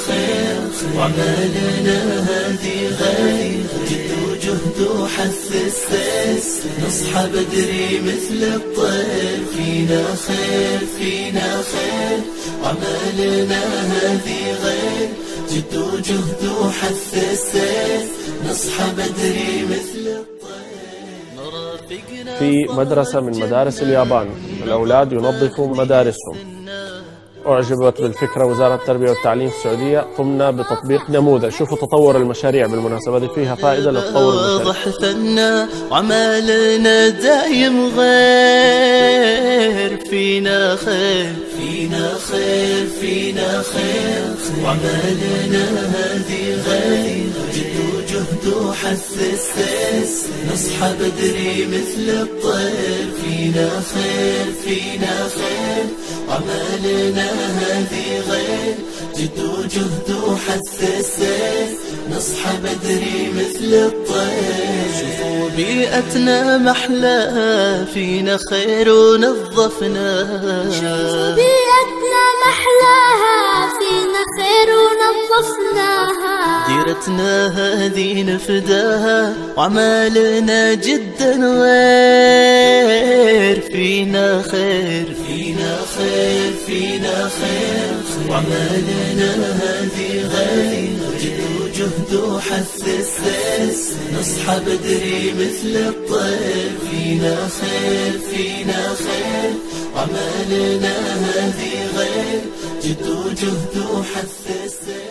خير وعمالنا هذه غير جد وجهد وحث السيس نصحى بدري مثل الطير فينا خير وعمالنا هذه غير جد وجهد وحث السيس نصحى بدري مثل الطير. في مدرسة من مدارس اليابان الأولاد ينظفوا مدارسهم. أعجبت بالفكرة وزارة التربية والتعليم السعودية، قمنا بتطبيق نموذج. شوفوا تطور المشاريع بالمناسبة، دي فيها فائدة لتطور المشاريع. ضحثنا وعمالنا دايم غير فينا خير وعمالنا هذه غير جد وجهد وحث السيس نصحى بدري مثل الطير فينا خير وعمالنا هذه غير جد وجهد وحث السيس نصحى بدري مثل الطير. شوفوا بيئتنا محلاها فينا خير ونظفناها. شوفوا بيئتنا محلاها فينا خير ونظفناها. ديرتنا هذه نفداها وعمالنا جدا غير فينا خير وعمالنا هذه غير جد وجهد وحث السيس نصحى بدري مثل الطير فينا خير وعمالنا هذه غير جد وجهد وحث السيس.